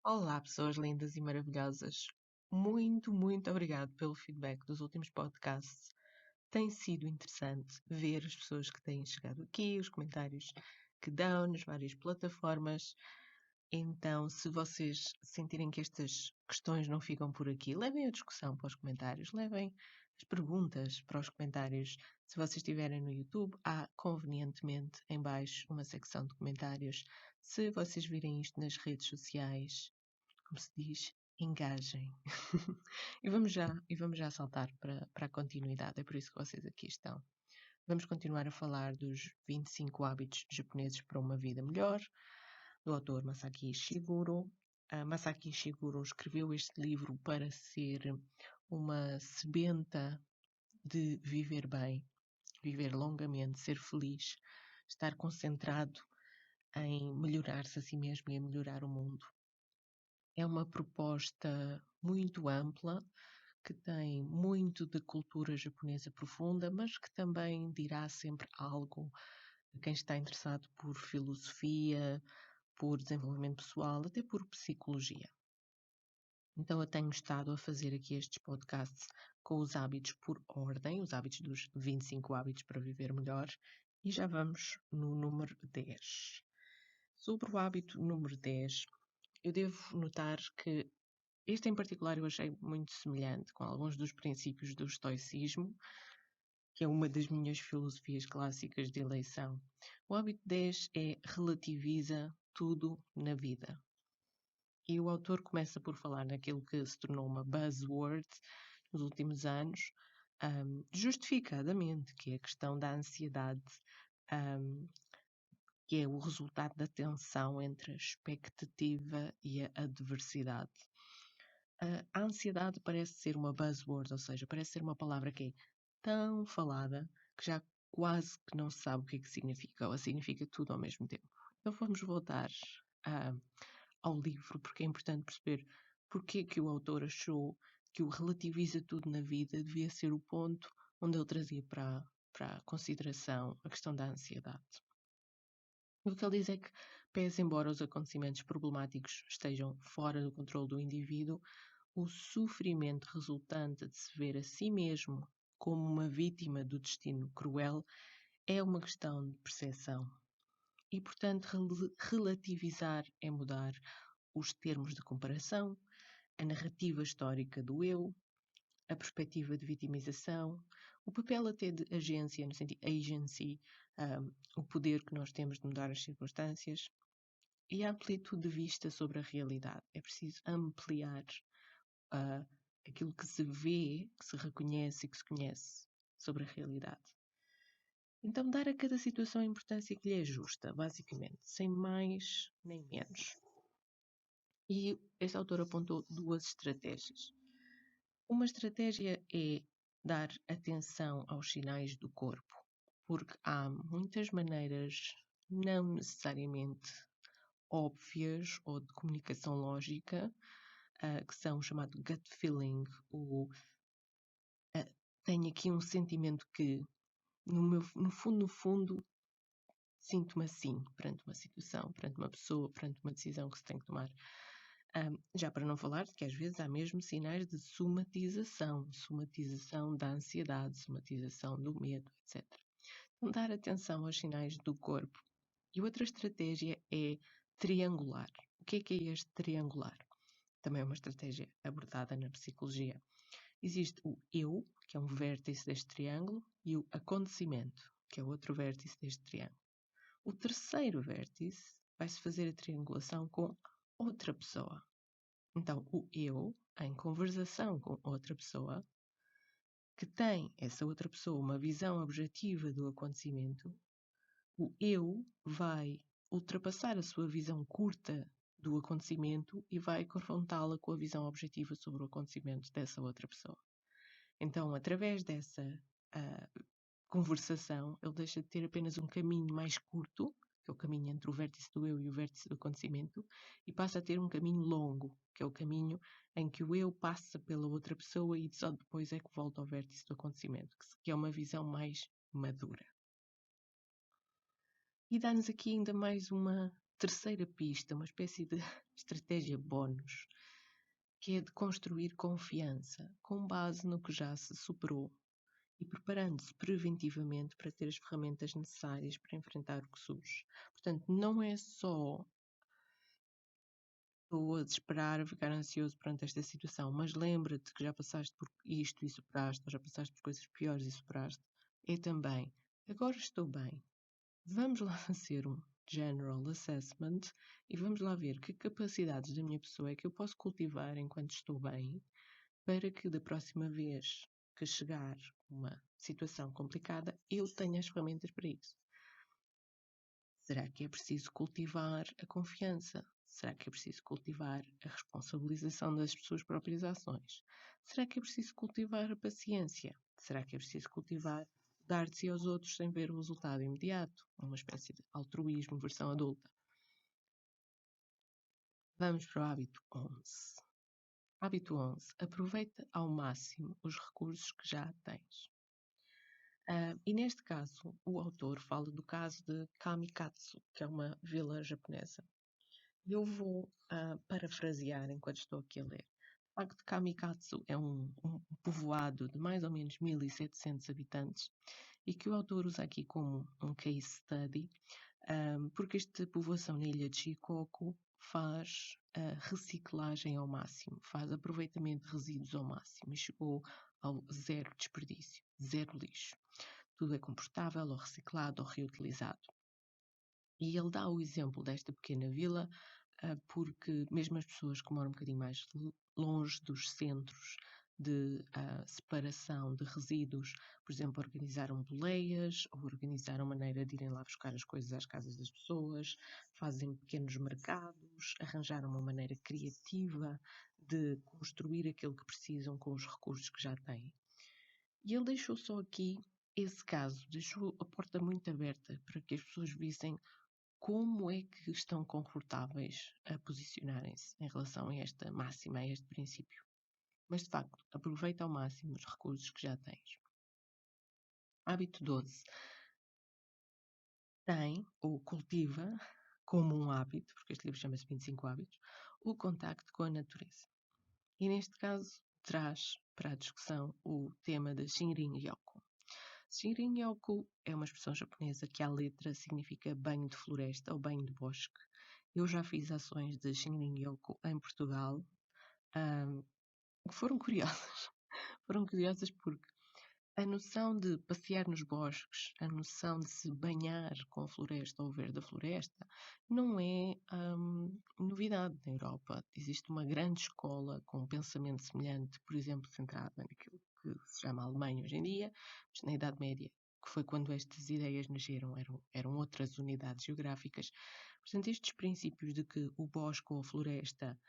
Olá, pessoas lindas e maravilhosas. Muito obrigado pelo feedback dos últimos podcasts. Tem sido interessante ver as pessoas que têm chegado aqui, os comentários que dão nas várias plataformas. Então, se vocês sentirem que estas questões não ficam por aqui, levem a discussão para os comentários, levem as perguntas para os comentários. Se vocês estiverem no YouTube, há convenientemente em baixo uma secção de comentários. Se vocês virem isto nas redes sociais, como se diz, engajem. e vamos já saltar para a continuidade, é por isso que vocês aqui estão. Vamos continuar a falar dos 25 hábitos japoneses para uma vida melhor, do autor Masaki Ishiguro. Masaki Ishiguro escreveu este livro para ser uma sebenta de viver bem, viver longamente, ser feliz, estar concentrado em melhorar-se a si mesmo e a melhorar o mundo. É uma proposta muito ampla, que tem muito de cultura japonesa profunda, mas que também dirá sempre algo a quem está interessado por filosofia, por desenvolvimento pessoal, até por psicologia. Então eu tenho estado a fazer aqui estes podcasts com os hábitos por ordem, os hábitos dos 25 hábitos para viver melhor, e já vamos no número 10. Sobre o hábito número 10, eu devo notar que este em particular eu achei muito semelhante com alguns dos princípios do estoicismo, que é uma das minhas filosofias clássicas de eleição. O hábito 10 é relativiza tudo na vida. E o autor começa por falar naquilo que se tornou uma buzzword nos últimos anos, justificadamente, que é a questão da ansiedade, que é o resultado da tensão entre a expectativa e a adversidade. A ansiedade parece ser uma buzzword, ou seja, parece ser uma palavra que é tão falada que já quase que não se sabe o que é que significa, ou significa tudo ao mesmo tempo. Então vamos voltar ao livro, porque é importante perceber porque é que o autor achou que o relativiza tudo na vida devia ser o ponto onde ele trazia para a consideração a questão da ansiedade. O que ele diz é que, pese embora os acontecimentos problemáticos estejam fora do controle do indivíduo, o sofrimento resultante de se ver a si mesmo como uma vítima do destino cruel é uma questão de percepção. E, portanto, relativizar é mudar os termos de comparação, a narrativa histórica do eu, a perspectiva de vitimização, o papel até de agência, no sentido agency, o poder que nós temos de mudar as circunstâncias, e a amplitude de vista sobre a realidade. É preciso ampliar aquilo que se vê, que se reconhece e que se conhece sobre a realidade. Então, dar a cada situação a importância que lhe é justa, basicamente, sem mais nem menos. E este autor apontou duas estratégias. Uma estratégia é dar atenção aos sinais do corpo, porque há muitas maneiras, não necessariamente óbvias ou de comunicação lógica, que são o chamado gut feeling, tenho aqui um sentimento que, no fundo, sinto-me assim, perante uma situação, perante uma pessoa, perante uma decisão que se tem que tomar. Já para não falar de que às vezes há mesmo sinais de somatização da ansiedade, somatização do medo, etc. Então, dar atenção aos sinais do corpo. E outra estratégia é triangular. O que é este triangular? Também é uma estratégia abordada na psicologia. Existe o eu, que é um vértice deste triângulo, e o acontecimento, que é outro vértice deste triângulo. O terceiro vértice vai-se fazer a triangulação com outra pessoa. Então, o eu, em conversação com outra pessoa, que tem essa outra pessoa uma visão objetiva do acontecimento, o eu vai ultrapassar a sua visão curta do acontecimento e vai confrontá-la com a visão objetiva sobre o acontecimento dessa outra pessoa. Então, através dessa conversação, ele deixa de ter apenas um caminho mais curto, que é o caminho entre o vértice do eu e o vértice do acontecimento, e passa a ter um caminho longo, que é o caminho em que o eu passa pela outra pessoa e só depois é que volta ao vértice do acontecimento, que é uma visão mais madura. E dá-nos aqui ainda mais uma terceira pista, uma espécie de estratégia bónus, que é de construir confiança com base no que já se superou e preparando-se preventivamente para ter as ferramentas necessárias para enfrentar o que surge. Portanto, não é só estou a desesperar, a ficar ansioso perante esta situação, mas lembra-te que já passaste por isto e superaste, ou já passaste por coisas piores e superaste. É também, agora estou bem. Vamos lá fazer um general assessment e vamos lá ver que capacidades da minha pessoa é que eu posso cultivar enquanto estou bem, para que da próxima vez que chegar uma situação complicada, eu tenha as ferramentas para isso. Será que é preciso cultivar a confiança? Será que é preciso cultivar a responsabilização das suas próprias ações? Será que é preciso cultivar a paciência? Será que é preciso cultivar dar de si aos outros sem ver o resultado imediato? Uma espécie de altruísmo versão adulta. Vamos para o hábito 11. Hábito 11. Aproveita ao máximo os recursos que já tens. E neste caso, o autor fala do caso de Kamikatsu, que é uma vila japonesa. Eu vou parafrasear enquanto estou aqui a ler. O facto, Kamikatsu é um povoado de mais ou menos 1.700 habitantes e que o autor usa aqui como um case study, porque esta povoação na ilha de Shikoku faz reciclagem ao máximo, faz aproveitamento de resíduos ao máximo e chegou ao zero desperdício, zero lixo. Tudo é compostável, ou reciclado, ou reutilizado. E ele dá o exemplo desta pequena vila porque mesmo as pessoas que moram um bocadinho mais longe dos centros de separação de resíduos, por exemplo, organizaram boleias ou organizaram maneira de irem lá buscar as coisas às casas das pessoas, fazem pequenos mercados, arranjaram uma maneira criativa de construir aquilo que precisam com os recursos que já têm. E ele deixou só aqui esse caso, deixou a porta muito aberta para que as pessoas vissem como é que estão confortáveis a posicionarem-se em relação a esta máxima, a este princípio. Mas, de facto, aproveita ao máximo os recursos que já tens. Hábito 12. Tem ou cultiva, como um hábito, porque este livro chama-se 25 hábitos, o contacto com a natureza. E, neste caso, traz para a discussão o tema da Shinrin-yoku. Shinrin-yoku é uma expressão japonesa que, à letra, significa banho de floresta ou banho de bosque. Eu já fiz ações de Shinrin-yoku em Portugal, que foram curiosas. Foram curiosas porque a noção de passear nos bosques, a noção de se banhar com a floresta ou ver da floresta, não é novidade na Europa. Existe uma grande escola com um pensamento semelhante, por exemplo, centrada naquilo que se chama Alemanha hoje em dia, mas na Idade Média, que foi quando estas ideias nasceram, eram outras unidades geográficas. Portanto, estes princípios de que o bosque ou a floresta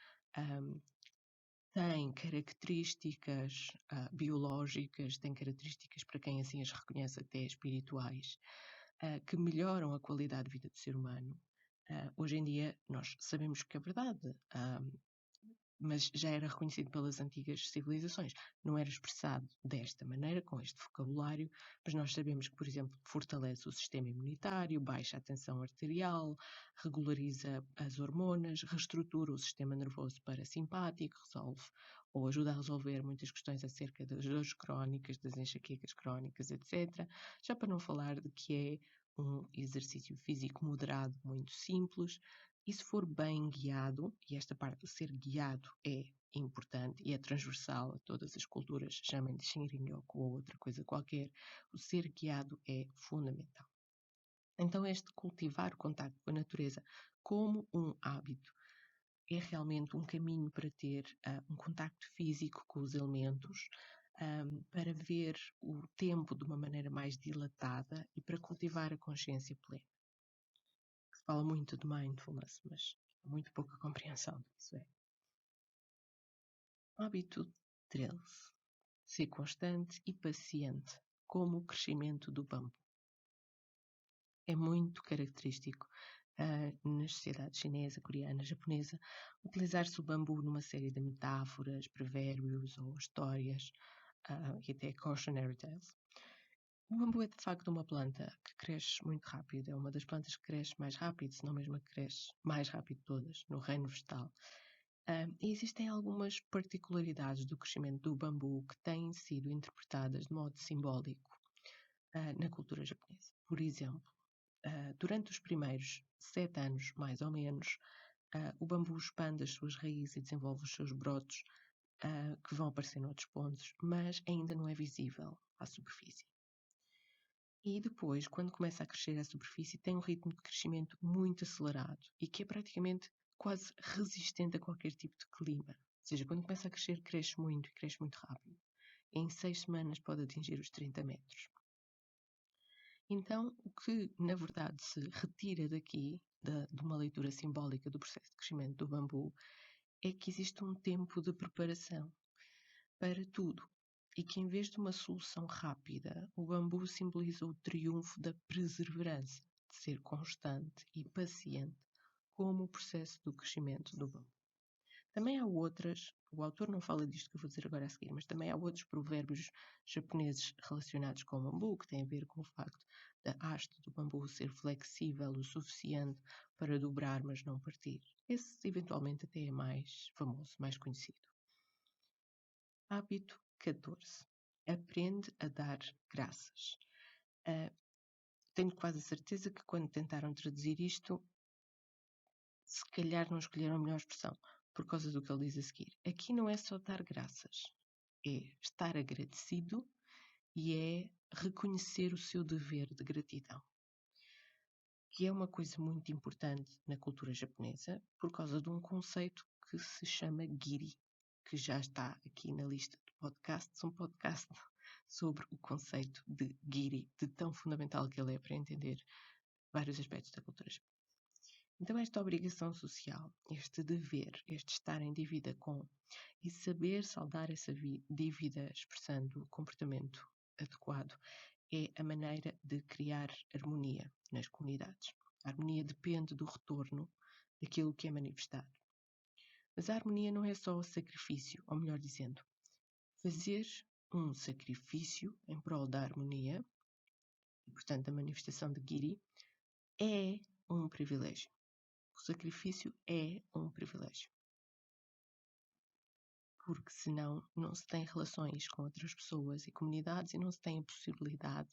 tem características biológicas, tem características, para quem assim as reconhece, até espirituais, que melhoram a qualidade de vida do ser humano. Hoje em dia nós sabemos que é verdade, mas já era reconhecido pelas antigas civilizações. Não era expressado desta maneira, com este vocabulário, mas nós sabemos que, por exemplo, fortalece o sistema imunitário, baixa a tensão arterial, regulariza as hormonas, reestrutura o sistema nervoso parasimpático, resolve ou ajuda a resolver muitas questões acerca das dores crónicas, das enxaquecas crónicas, etc. Já para não falar de que é um exercício físico moderado, muito simples, e se for bem guiado, e esta parte do ser guiado é importante e é transversal a todas as culturas, chamem de Shinrin-yoku ou outra coisa qualquer, o ser guiado é fundamental. Então este cultivar o contacto com a natureza como um hábito é realmente um caminho para ter um contacto físico com os elementos, para ver o tempo de uma maneira mais dilatada e para cultivar a consciência plena. Se fala muito de mindfulness, mas há muito pouca compreensão disso. Hábito 13. Ser constante e paciente, como o crescimento do bambu. É muito característico nas sociedades chinesa, coreana, japonesa, utilizar-se o bambu numa série de metáforas, provérbios ou histórias, e até cautionary tales. O bambu é de facto uma planta que cresce muito rápido, é uma das plantas que cresce mais rápido, se não mesmo a que cresce mais rápido de todas, no reino vegetal. E existem algumas particularidades do crescimento do bambu que têm sido interpretadas de modo simbólico na cultura japonesa. Por exemplo, durante os primeiros 7 anos, mais ou menos, o bambu expande as suas raízes e desenvolve os seus brotos, que vão aparecer noutros pontos, mas ainda não é visível à superfície. E depois, quando começa a crescer à superfície, tem um ritmo de crescimento muito acelerado e que é praticamente quase resistente a qualquer tipo de clima. Ou seja, quando começa a crescer, cresce muito e cresce muito rápido. Em 6 semanas pode atingir os 30 metros. Então, o que na verdade se retira daqui, de uma leitura simbólica do processo de crescimento do bambu, é que existe um tempo de preparação para tudo. E que em vez de uma solução rápida, o bambu simboliza o triunfo da perseverança, de ser constante e paciente, como o processo do crescimento do bambu. Também há outras, o autor não fala disto que eu vou dizer agora a seguir, mas também há outros provérbios japoneses relacionados com o bambu, que têm a ver com o facto da haste do bambu ser flexível o suficiente para dobrar, mas não partir. Esse, eventualmente, até é mais famoso, mais conhecido. Hábito 14. Aprende a dar graças. Tenho quase a certeza que quando tentaram traduzir isto, se calhar não escolheram a melhor expressão, por causa do que ele diz a seguir. Aqui não é só dar graças, é estar agradecido e é reconhecer o seu dever de gratidão, que é uma coisa muito importante na cultura japonesa, por causa de um conceito que se chama giri, que já está aqui na lista de podcasts, um podcast sobre o conceito de giri, de tão fundamental que ele é para entender vários aspectos da cultura japonesa. Então esta obrigação social, este dever, este estar em dívida com e saber saldar essa dívida expressando o comportamento adequado é a maneira de criar harmonia nas comunidades. A harmonia depende do retorno daquilo que é manifestado. Mas a harmonia não é só o sacrifício, ou melhor dizendo, fazer um sacrifício em prol da harmonia, e portanto a manifestação de Giri, é um privilégio. O sacrifício é um privilégio. Porque senão não se tem relações com outras pessoas e comunidades e não se tem a possibilidade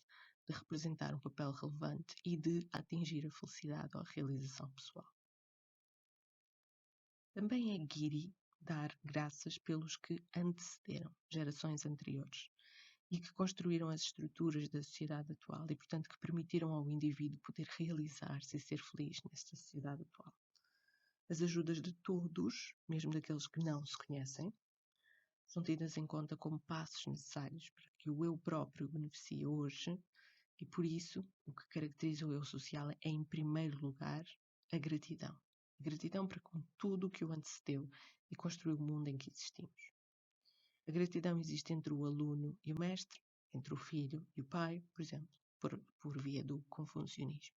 de representar um papel relevante e de atingir a felicidade ou a realização pessoal. Também é Giri dar graças pelos que antecederam, gerações anteriores, e que construíram as estruturas da sociedade atual e, portanto, que permitiram ao indivíduo poder realizar-se e ser feliz nesta sociedade atual. As ajudas de todos, mesmo daqueles que não se conhecem, são tidas em conta como passos necessários para que o eu próprio beneficie hoje e, por isso, o que caracteriza o eu social é, em primeiro lugar, a gratidão. A gratidão para com tudo o que o antecedeu e construiu o mundo em que existimos. A gratidão existe entre o aluno e o mestre, entre o filho e o pai, por exemplo, por via do confucionismo.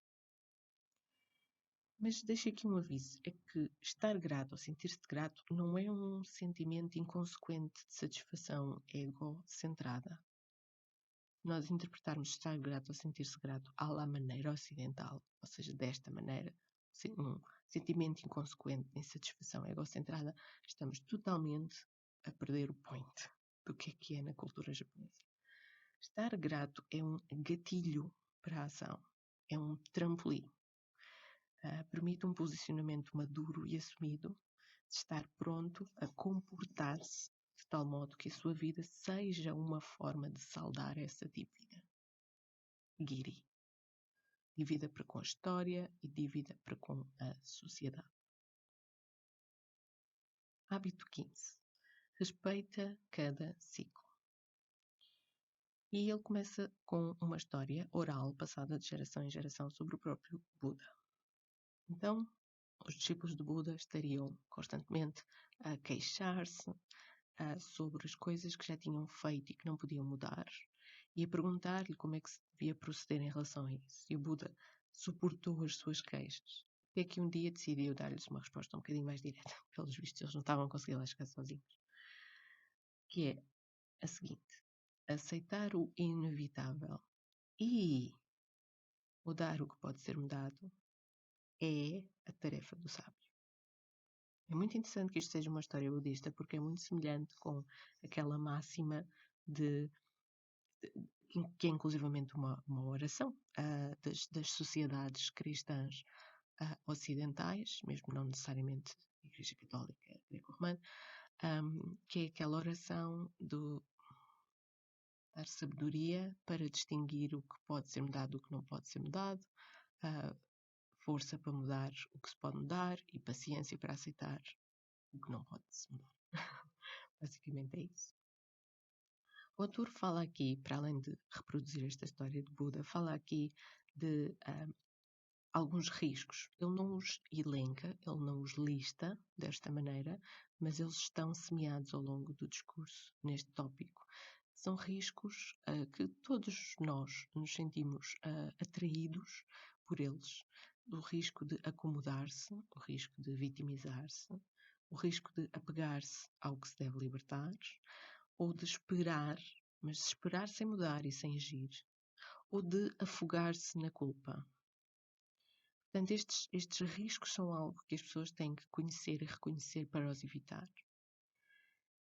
Mas deixo aqui um aviso, é que estar grato ou sentir-se grato não é um sentimento inconsequente de satisfação egocentrada. Nós interpretarmos estar grato ou sentir-se grato à la maneira ocidental, ou seja, desta maneira, um sentimento inconsequente de insatisfação egocentrada, estamos totalmente a perder o point do que é na cultura japonesa. Estar grato é um gatilho para a ação, é um trampolim. Permite um posicionamento maduro e assumido de estar pronto a comportar-se de tal modo que a sua vida seja uma forma de saldar essa dívida. Giri. Dívida para com a história e dívida para com a sociedade. Hábito 15. Respeita cada ciclo. E ele começa com uma história oral passada de geração em geração sobre o próprio Buda. Então, os discípulos de Buda estariam constantemente a queixar-se sobre as coisas que já tinham feito e que não podiam mudar e a perguntar-lhe como é que se devia proceder em relação a isso. E o Buda suportou as suas queixas. Até que um dia decidiu dar-lhes uma resposta um bocadinho mais direta. Pelos vistos, eles não estavam a conseguir lá chegar sozinhos. Que é a seguinte: aceitar o inevitável E mudar o que pode ser mudado é a tarefa do sábio. É muito interessante que isto seja uma história budista, porque é muito semelhante com aquela máxima que é inclusivamente uma oração das sociedades cristãs ocidentais, mesmo não necessariamente a Igreja Católica Greco-Romana, que é aquela oração do dar sabedoria para distinguir o que pode ser mudado do que não pode ser mudado, força para mudar o que se pode mudar e paciência para aceitar o que não pode se mudar. Basicamente é isso. O autor fala aqui, para além de reproduzir esta história de Buda, fala aqui de alguns riscos. Ele não os elenca, ele não os lista desta maneira, mas eles estão semeados ao longo do discurso neste tópico. São riscos que todos nós nos sentimos atraídos por eles. O risco de acomodar-se, o risco de vitimizar-se, o risco de apegar-se ao que se deve libertar, ou de esperar, mas de esperar sem mudar e sem agir, ou de afogar-se na culpa. Portanto, estes riscos são algo que as pessoas têm que conhecer e reconhecer para os evitar.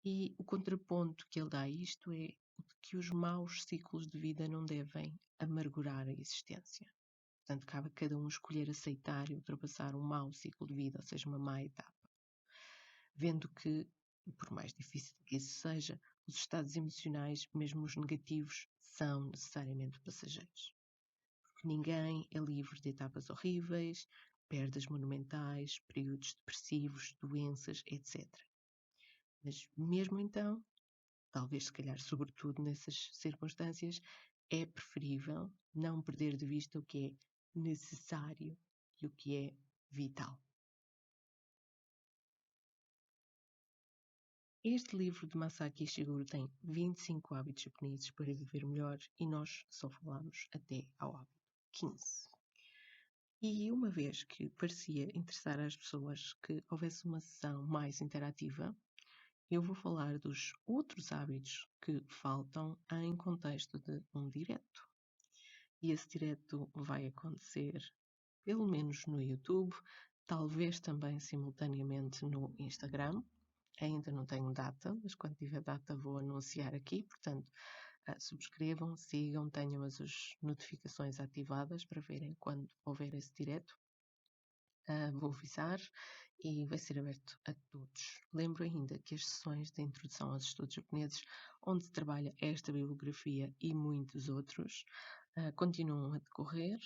E o contraponto que ele dá a isto é que os maus ciclos de vida não devem amargurar a existência. Portanto, cabe a cada um escolher aceitar e ultrapassar um mau ciclo de vida, ou seja, uma má etapa. Vendo que, por mais difícil que isso seja, os estados emocionais, mesmo os negativos, são necessariamente passageiros. Porque ninguém é livre de etapas horríveis, perdas monumentais, períodos depressivos, doenças, etc. Mas mesmo então, talvez se calhar sobretudo nessas circunstâncias, é preferível não perder de vista o que é necessário e o que é vital. Este livro de Masaaki Ishiguro tem 25 hábitos japoneses para viver melhor e nós só falamos até ao hábito 15. E uma vez que parecia interessar às pessoas que houvesse uma sessão mais interativa, eu vou falar dos outros hábitos que faltam em contexto de um direto. E esse direto vai acontecer pelo menos no YouTube, talvez também simultaneamente no Instagram. Ainda não tenho data, mas quando tiver data vou anunciar aqui, portanto, subscrevam, sigam, tenham as notificações ativadas para verem quando houver esse direto. Vou avisar e vai ser aberto a todos. Lembro ainda que as sessões de introdução aos estudos japoneses, onde se trabalha esta bibliografia e muitos outros, continuam a decorrer,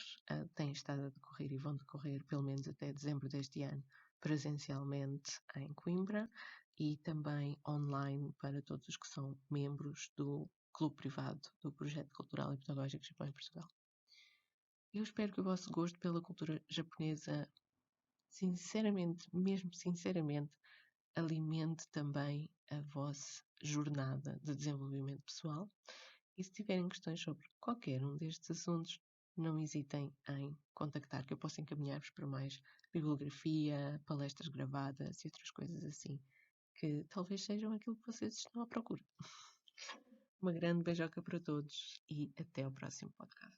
têm estado a decorrer e vão decorrer pelo menos até dezembro deste ano, presencialmente em Coimbra e também online para todos os que são membros do Clube Privado do Projeto Cultural e Pedagógico Japão em Portugal. Eu espero que o vosso gosto pela cultura japonesa, sinceramente, mesmo sinceramente, alimente também a vossa jornada de desenvolvimento pessoal. E se tiverem questões sobre qualquer um destes assuntos, não hesitem em contactar, que eu posso encaminhar-vos para mais bibliografia, palestras gravadas e outras coisas assim, que talvez sejam aquilo que vocês estão à procura. Uma grande beijoca para todos e até ao próximo podcast.